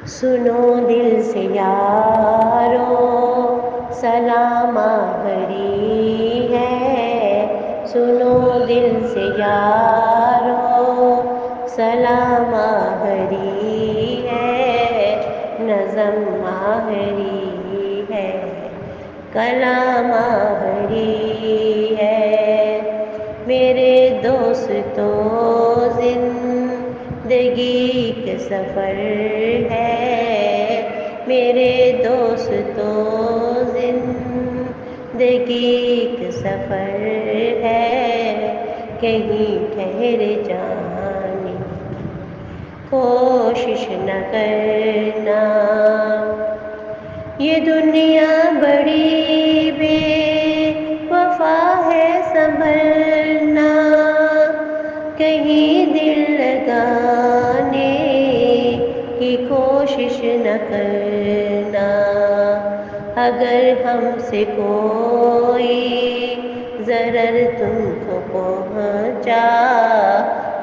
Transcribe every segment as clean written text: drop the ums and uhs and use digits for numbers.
سنو دل سے یارو سلام آخری ہے، سنو دل سے یارو سلام آخری ہے، نظم آخری ہے، کلام آخری ہے، میرے دوستو زندگی کا سفر ہے، میرے دوستو زندگی کا سفر ہے، کہیں ٹھہر جانے کوشش نہ کرنا، یہ دنیا بڑی بے وفا ہے سنبھلنا، کہیں دل لگانے کی کوشش نہ کرنا، اگر ہم سے کوئی ضرر تم کو پہنچا،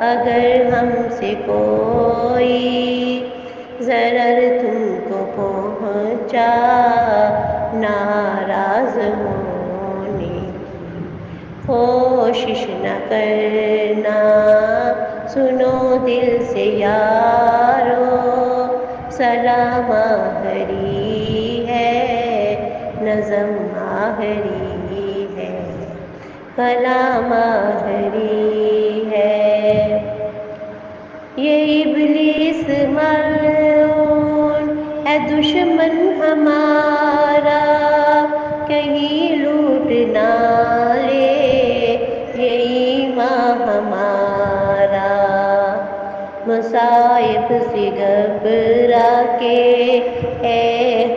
اگر ہم سے کوئی ضرر تم کو پہنچا، ناراض ہونے کی کوشش نہ کرنا، سنو دل سے یارو سلام آخری ہے، نظم آخری ہے، کلام آخری ہے، یہ ابلیس ملعون ہے دشمن ہمارا، کہیں لوٹ نہ لے یہ ایمان ہمارا، مصائب سے گھبرا کے اے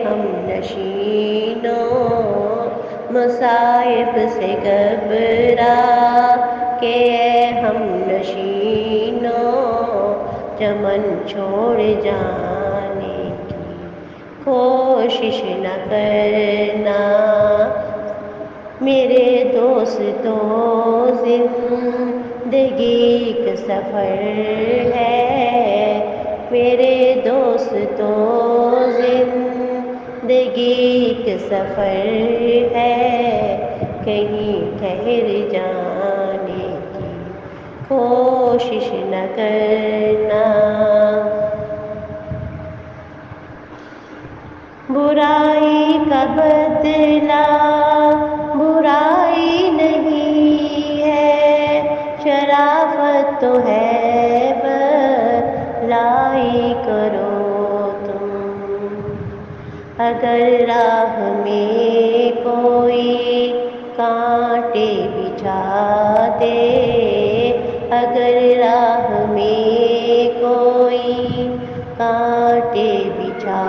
ہم نشینوں، مصائب سے گھبرا کے اے ہم نشینوں، چمن چھوڑ جانے کی کوشش نہ کرنا، میرے دوستو زندگی کا سفر ہے، میرے دوستو زندگی کا سفر ہے، کہیں ٹھہر جانے کی کوشش نہ کرنا، برائی کا بدلہ برائی نہیں ہے، شرافت تو ہے بھلائی کرو تم، اگر راہ میں کوئی کانٹے بچھا دے، اگر راہ میں کوئی کانٹے بچھا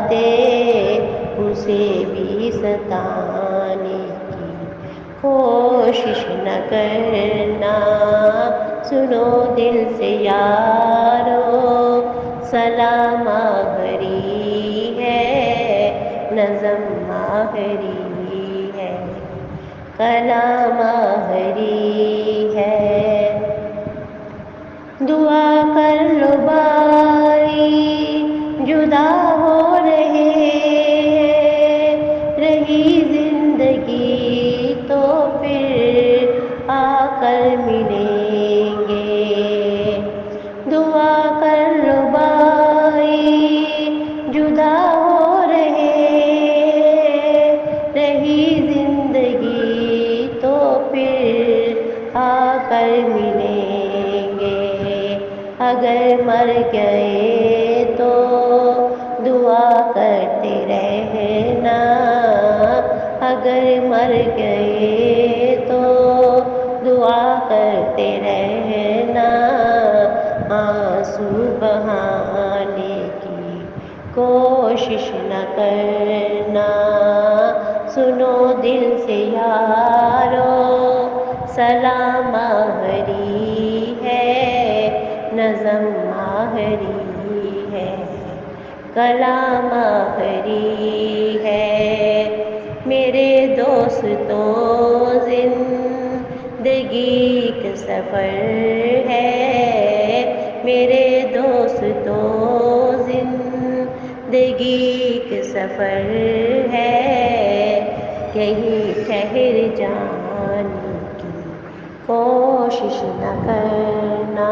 دے، اسے بھی ستانے کی کوشش نہ کرنا، سنو دل سے یارو سلام آخری ہے، نظم آخری ہے، کلام آخری ہے، دعا کر لو باری جدا ہو رہے ہیں، رہی زندگی تو پھر آ کر ملیں گے، دعا کر لو باری جدا ہو رہے ہیں، رہی زندگی تو پھر آ کر ملیں گے، اگر مر گئے تو دعا کرتے رہنا، اگر مر گئے تو دعا کرتے رہنا، آنسو بہانے کی کوشش نہ کرنا، سنو دل سے یارو سلام آخری ہے، نظم آخری ہے، کلام آخری ہے، میرے دوستو زندگی کا سفر ہے، میرے دوستو ایک سفر ہے، کہیں ٹھہر جانے کی کوشش نہ کرنا۔